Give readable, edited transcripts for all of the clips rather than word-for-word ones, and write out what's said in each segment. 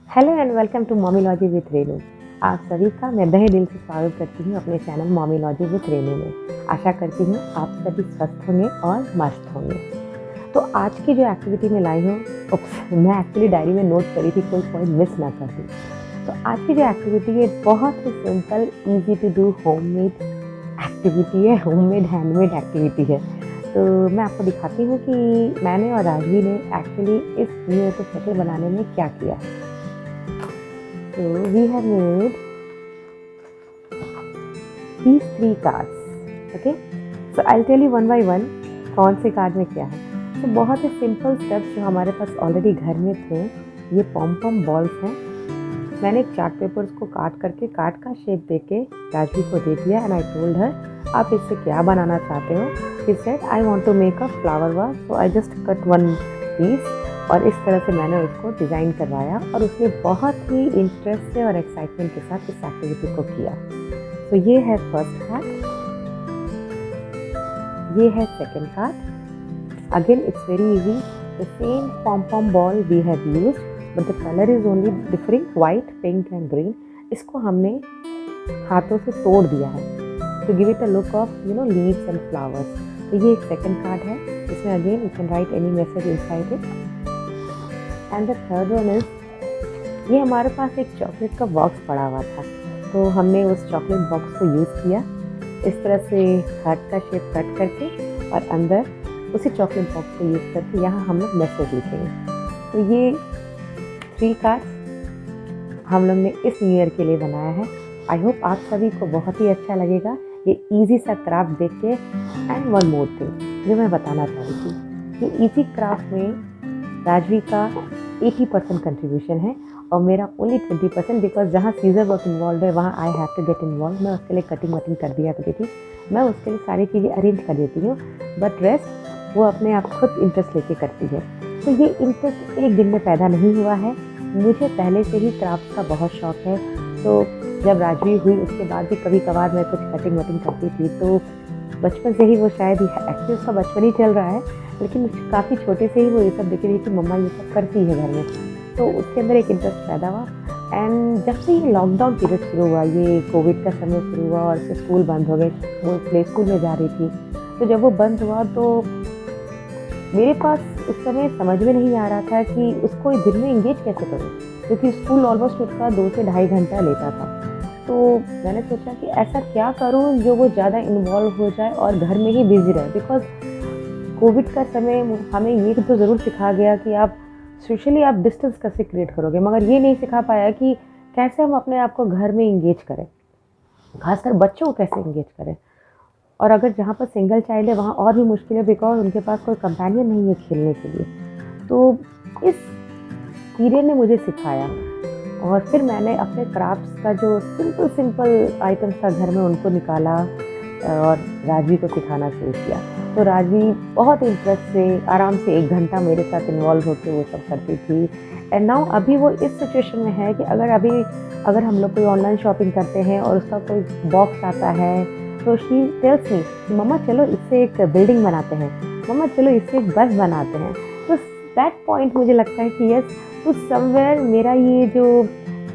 Hello and welcome to Mommylogy with Renu. आप सभी का मैं तहे दिल से स्वागत करती हूँ अपने चैनल मॉमीलॉजी विथ रेनू में। आशा करती हूँ आप सभी स्वस्थ होंगे और मस्त होंगे। तो आज की जो एक्टिविटी मैं लाई हूँ, मैं एक्चुअली डायरी में नोट करी थी, कोई पॉइंट मिस ना कर दूँ। तो आज की जो एक्टिविटी है बहुत ही simple, easy to do homemade activity है, होममेड हैंडमेड एक्टिविटी है। तो मैं आपको दिखाती हूँ कि मैंने और राजवी ने एक्चुअली इस न्यू ईयर को स्पेशल बनाने में क्या किया है। So we have made these 3 cards. Okay. So I'll tell you one by one कौन से कार्ड में क्या है। तो बहुत ही सिंपल स्टेप्स जो हमारे पास ऑलरेडी घर में थे, ये पॉम पॉम बॉल्स हैं। मैंने चार्ट पेपर्स को काट करके कार्ड का शेप देके राजवी को दे दिया एंड आई टोल्ड हर आप इससे क्या बनाना चाहते हो। She said I want to make a flower vase, so I just cut one piece और इस तरह से मैंने उसको डिज़ाइन करवाया और उसने बहुत ही इंटरेस्ट से और एक्साइटमेंट के साथ इस एक्टिविटी को किया। तो ये है फर्स्ट कार्ड, ये है second card. Again it's very easy, the same pom pom ball we have used but the colour is only differing, white, pink and green. इसको हमने हाथों से तोड़ दिया है to give it a look of leaves and flowers. तो ये एक सेकंड कार्ड है, इसमें again you can write any message inside it. And the third one is, ये हमारे पास एक चॉकलेट का बॉक्स पड़ा हुआ था, तो हमने उस चॉकलेट बॉक्स को यूज़ किया इस तरह से हार्ट का शेप कट करके और अंदर उसी चॉकलेट बॉक्स को यूज़ करके यहाँ हम लोग मैसेज लिखेंगे। तो ये 3 कार्ड्स हम लोग ने इस न्यू ईयर के लिए बनाया है। आई होप आप सभी को बहुत ही अच्छा लगेगा ये ईजी सा क्राफ्ट देख के। एंड वन मोर थिंग जो मैं बताना चाह रही थी, ये ईजी क्राफ्ट में राजवी का 80% कंट्रीब्यूशन है और मेरा ओनली 20%, बिकॉज जहाँ सीजर वर्क इन्वॉल्व है वहाँ I have to get involve. मैं उसके लिए कटिंग वटिंग कर दिया करती थी, मैं उसके लिए सारी चीज़ें अरेंज कर देती हूँ, बट रेस्ट वो अपने आप खुद इंटरेस्ट लेके करती है। तो ये इंटरेस्ट एक दिन में पैदा नहीं हुआ है, मुझे पहले से ही क्राफ्ट का बहुत शौक है। तो जब राजवी हुई उसके बाद भी कभी कभार मैं कुछ कटिंग वटिंग करती थी, तो बचपन से ही वो शायद एक्चुअली उसका बचपन ही चल रहा है, लेकिन काफ़ी छोटे से ही वो ये सब देख रही थी कि मम्मा ये सब करती है घर में, तो उसके अंदर एक इंटरेस्ट पैदा हुआ। एंड जब से ये लॉकडाउन पीरियड शुरू हुआ, ये कोविड का समय शुरू हुआ और स्कूल बंद हो गए, वो प्ले स्कूल में जा रही थी, तो जब वो बंद हुआ तो मेरे पास उस समय समझ में नहीं आ रहा था कि उसको दिन में इंगेज कैसे करूँ, क्योंकि स्कूल ऑलमोस्ट उसका 2 से ढाई घंटा लेता था। तो मैंने सोचा कि ऐसा क्या करूँ जो वो ज़्यादा इन्वॉल्व हो जाए और घर में ही बिजी रहे, बिकॉज कोविड का समय हमें ये तो ज़रूर सिखा गया कि आप सोशली आप डिस्टेंस कैसे क्रिएट करोगे, मगर ये नहीं सिखा पाया कि कैसे हम अपने आप को घर में इंगेज करें, खासकर बच्चों को कैसे इंगेज करें। और अगर जहाँ पर सिंगल चाइल्ड है वहाँ और भी मुश्किल है, बिकॉज उनके पास कोई कंपेनियन नहीं है खेलने के लिए। तो इस पीरियड ने मुझे सिखाया और फिर मैंने अपने क्राफ्ट्स का जो सिंपल आइटम्स था घर में उनको निकाला और राजवी को सिखाना शुरू किया। तो राजवी बहुत इंटरेस्ट से आराम से 1 घंटा मेरे साथ इन्वॉल्व होकर वो सब करती थी। एंड नाउ अभी वो इस सिचुएशन में है कि अगर हम लोग कोई ऑनलाइन शॉपिंग करते हैं और उसका कोई बॉक्स आता है, तो शी टेल्स मी कि मम्मा चलो इससे एक बिल्डिंग बनाते हैं, मम्मा चलो इससे एक बस बनाते हैं। तो दैट पॉइंट मुझे लगता है कि यस, तो समवेयर मेरा ये जो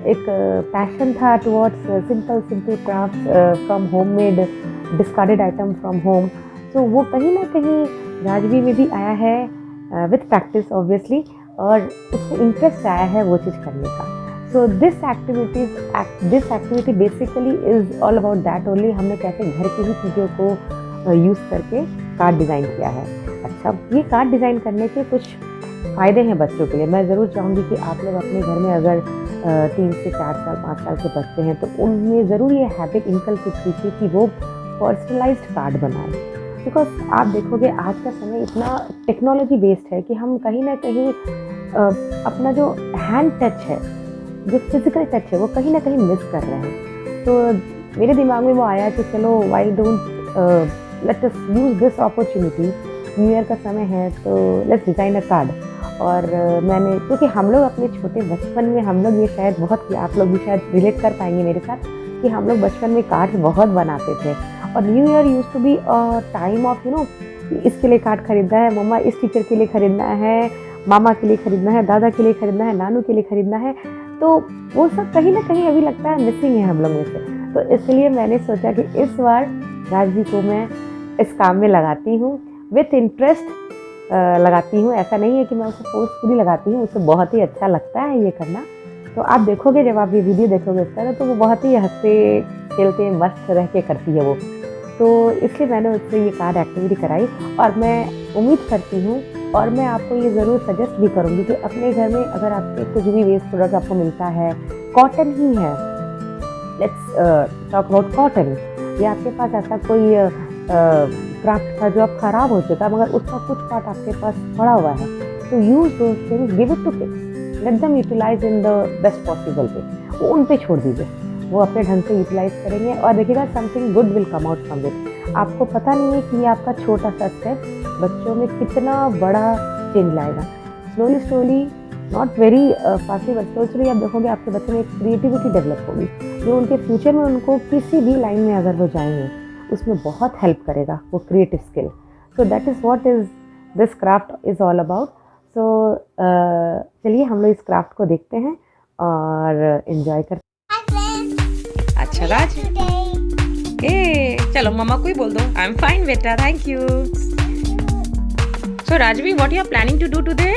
एक पैशन था towards simple craft from homemade discarded item from home, तो वो कहीं ना कहीं राजवी में भी आया है विथ प्रैक्टिस ऑब्वियसली, और उसको इंटरेस्ट आया है वो चीज़ करने का। So this activity basically is all about that only. हमने कैसे घर की ही चीज़ों को यूज़ करके कार्ड डिज़ाइन किया है। अच्छा, ये कार्ड डिज़ाइन करने के कुछ फ़ायदे हैं बच्चों के लिए। मैं ज़रूर चाहूँगी कि आप लोग अपने घर में अगर 3 से 4 साल 5 साल के बच्चे हैं तो उनमें ज़रूर ये हैबिट इनकलकेट कीजिए कि वो पर्सनलाइज्ड कार्ड बनाएं। बिकॉज आप देखोगे आज का समय इतना टेक्नोलॉजी बेस्ड है कि हम कहीं ना कहीं अपना जो हैंड टच है, जो फिजिकल टच है, वो कहीं ना कहीं मिस कर रहे हैं। तो मेरे दिमाग में वो आया कि चलो why don't let us use this opportunity, new year का समय है तो लेट्स डिज़ाइन अ कार्ड। और मैंने, क्योंकि हम लोग अपने छोटे बचपन में हम लोग ये शायद बहुत, आप लोग भी शायद रिलेट कर पाएंगे मेरे साथ, कि हम लोग बचपन में कार्ड बहुत बनाते थे। और new year use to be time of इसके लिए कार्ड खरीदना है, मम्मा इस टीचर के लिए खरीदना है, मामा के लिए खरीदना है, दादा के लिए खरीदना है, नानू के लिए खरीदना है। तो वो सब कहीं ना कहीं अभी लगता है मिसिंग है हम लोग में से। तो इसलिए मैंने सोचा कि इस बार राजवी को मैं इस काम में लगाती हूँ, विथ इंटरेस्ट लगाती हूँ। ऐसा नहीं है कि मैं उसे फोर्सफुली लगाती हूँ, उसे बहुत ही अच्छा लगता है ये करना। तो आप देखोगे, जब आप ये वीडियो देखोगे इसका, तो वो बहुत ही हंसते खेलते मस्त रह के करती है वो। तो इसलिए मैंने उससे ये कार्ड एक्टिविटी कराई, और मैं उम्मीद करती हूँ और मैं आपको ये ज़रूर सजेस्ट भी करूँगी कि अपने घर में अगर आपके कुछ भी वेस्ट प्रोडक्ट आपको मिलता है, कॉटन ही है, लेट्स टॉक अबाउट कॉटन, या आपके पास ऐसा कोई क्राफ्ट था जो अब ख़राब हो चुका है मगर उसका कुछ पार्ट आपके पास पड़ा हुआ है, तो use those things, give it to kids, let them utilize in the best possible way. वो उन पे छोड़ दीजिए, वो अपने ढंग से यूटिलाइज करेंगे और देखिएगा something good will come out from it. आपको पता नहीं है कि ये आपका छोटा सा स्टेप बच्चों में कितना बड़ा चेंज लाएगा। Slowly slowly, not very fastly but slowly आप देखोगे आपके बच्चे में एक क्रिएटिविटी डेवलप होगी जो उनके फ्यूचर में उनको किसी भी लाइन में अगर वो जाएंगे उसमें बहुत हेल्प करेगा, वो creative skill. So that is what is this craft is all about. So चलिए हम लोग इस क्राफ्ट को देखते हैं और एंजॉय करते हैं। अच्छा राज, ए चलो मम्मा को ही बोल दो। आई एम फाइन बेटा, thank you. So Rajvi, what you are planning to do today?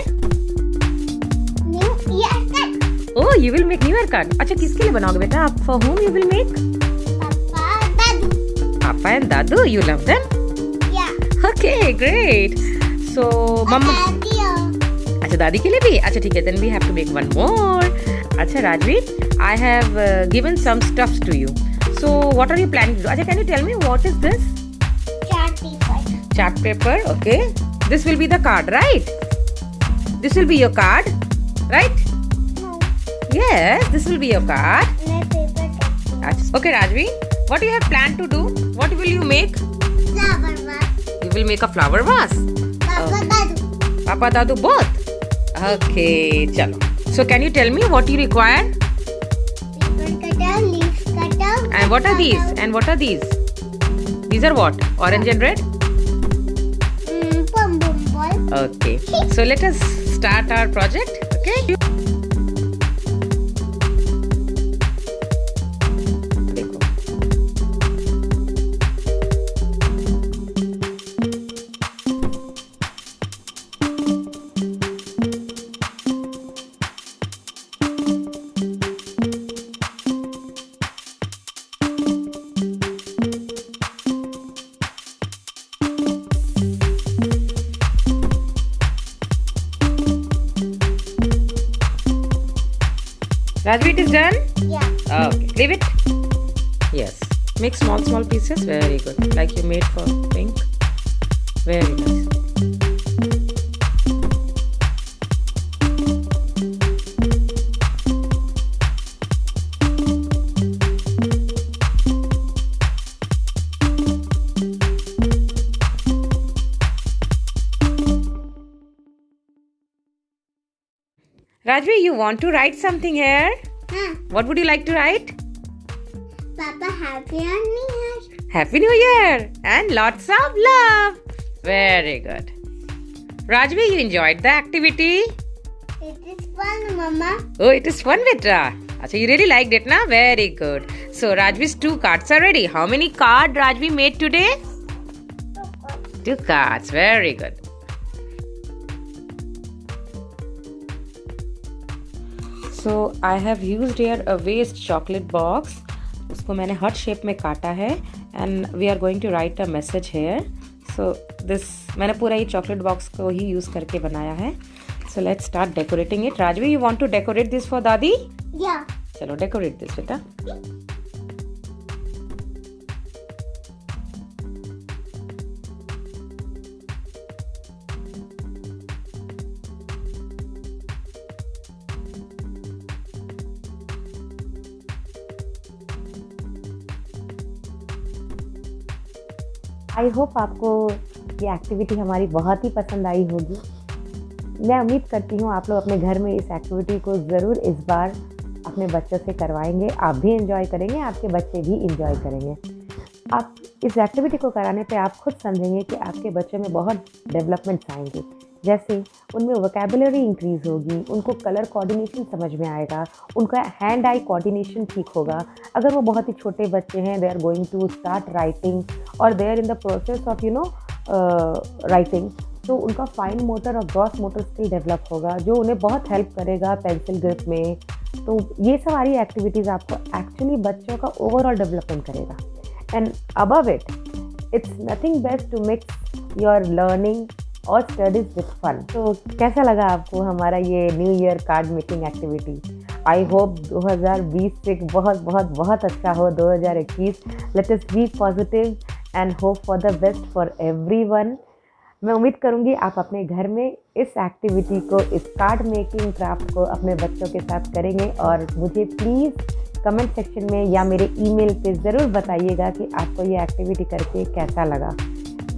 Oh, you will make new year card. अच्छा, किसके लिए बनाओगे बेटा आप? For home you will make? Papa and Dadu, you love them? Yeah. Okay, great. So, Mama. अच्छा, दादी के लिए भी? अच्छा, ठीक है. Then we have to make one more. अच्छा, Rajvi, I have given some stuffs to you. So, what are you planning to do? अच्छा, can you tell me what is this? Chart paper. Chart paper. Okay. This will be the card, right? This will be your card, right? No. Yes, this will be your card. My paper cuts. Okay, Rajvi, what do you have planned to do? What will you make? Flower vase. You will make a flower vase. Papa Dadu. Papa Dadu both? Okay, chalo. So can you tell me what you require? Paper cutter, leaf cutter. And what are these? And what are these? These are what? Orange and red? Pom pom ball. Okay. So let us start our project. Okay. Rajvi, it is done? Yeah. Okay, leave it. Yes. Make small pieces. Very good. Like you made for pink. Very nice. Rajvi, you want to write something here? Huh. What would you like to write? Papa, happy New Year. Happy New Year and lots of love. Very good. Rajvi, you enjoyed the activity? It is fun, Mama. Oh, it is fun, beta. Achha, you really liked it, na? Very good. So, Rajvi's 2 cards are ready. How many cards Rajvi made today? 2 cards. Very good. So, I have used here a waste chocolate box. उसको मैंने heart shape में काटा है and we are going to write a message here. So, this मैंने पूरा ये chocolate box को ही use करके बनाया है. So, let's start decorating it. Rajvi, you want to decorate this for Dadi? Yeah. चलो decorate this बेटा. आई होप आपको ये एक्टिविटी हमारी बहुत ही पसंद आई होगी। मैं उम्मीद करती हूँ आप लोग अपने घर में इस एक्टिविटी को ज़रूर इस बार अपने बच्चों से करवाएंगे। आप भी एंजॉय करेंगे, आपके बच्चे भी एंजॉय करेंगे। आप इस एक्टिविटी को कराने पे आप खुद समझेंगे कि आपके बच्चों में बहुत डेवलपमेंट्स आएंगे। जैसे उनमें वोकेबुलरी इंक्रीज़ होगी, उनको कलर कोऑर्डिनेशन समझ में आएगा, उनका हैंड आई कोऑर्डिनेशन ठीक होगा। अगर वो बहुत ही छोटे बच्चे हैं, they are going to start writing और they are in the process of writing, तो उनका फाइन मोटर और ग्रॉस मोटर स्किल डेवलप होगा, जो उन्हें बहुत हेल्प करेगा पेंसिल ग्रिप में। तो ये सारी एक्टिविटीज़ आपको एक्चुअली बच्चों का ओवरऑल डेवलपमेंट करेगा। And above it, it's nothing best to mix your learning और स्टडीज़ विथ फन। तो कैसा लगा आपको हमारा ये new year card making activity? I hope 2020 से बहुत बहुत बहुत अच्छा हो 2021। Let us be positive and hope for the best for everyone. मैं उम्मीद करूंगी आप अपने घर में इस एक्टिविटी को, इस कार्ड मेकिंग क्राफ्ट को अपने बच्चों के साथ करेंगे और मुझे प्लीज़ कमेंट सेक्शन में या मेरे ईमेल पे ज़रूर बताइएगा कि आपको ये एक्टिविटी करके कैसा लगा।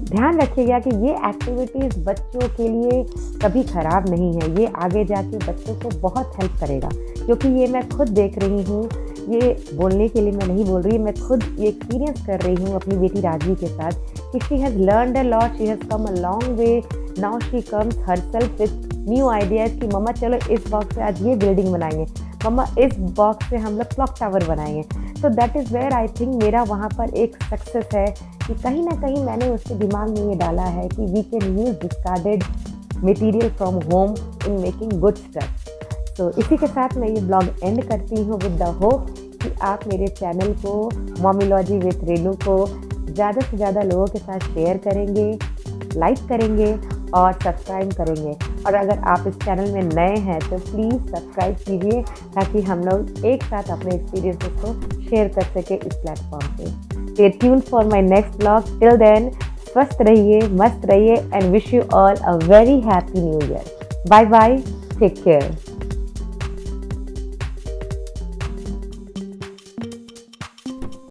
ध्यान रखिएगा कि ये एक्टिविटीज़ बच्चों के लिए कभी ख़राब नहीं है, ये आगे जाके बच्चों को बहुत हेल्प करेगा, क्योंकि ये मैं खुद देख रही हूँ। ये बोलने के लिए मैं नहीं बोल रही, मैं खुद ये एक्सपीरियंस कर रही हूँ अपनी बेटी राजवी के साथ कि she has learned a lot, she has come a long way. Now she comes herself with new ideas कि मम्मा चलो इस बॉक्स से आज ये बिल्डिंग बनाएंगे, मम्मा इस बॉक्स से हम लोग क्लॉक टावर बनाएंगे। So that is where I think मेरा वहाँ पर एक सक्सेस है कि कहीं ना कहीं मैंने उसके दिमाग में ये डाला है कि we can use discarded material from home in making good stuff. तो इसी के साथ मैं ये ब्लॉग एंड करती हूँ विद द होप कि आप मेरे चैनल को मॉमीलॉजी विथ रेनू को ज़्यादा से ज़्यादा लोगों के साथ शेयर करेंगे, लाइक करेंगे और सब्सक्राइब करेंगे। और अगर आप इस चैनल में नए हैं तो प्लीज़ सब्सक्राइब कीजिए ताकि हम लोग एक साथ अपने एक्सपीरियंसेस को शेयर कर सकें इस प्लेटफॉर्म पे। Stay tuned for my next blog. Till then स्वस्थ रहिए, मस्त रहिए and wish you all a very happy new year. Bye bye, take care.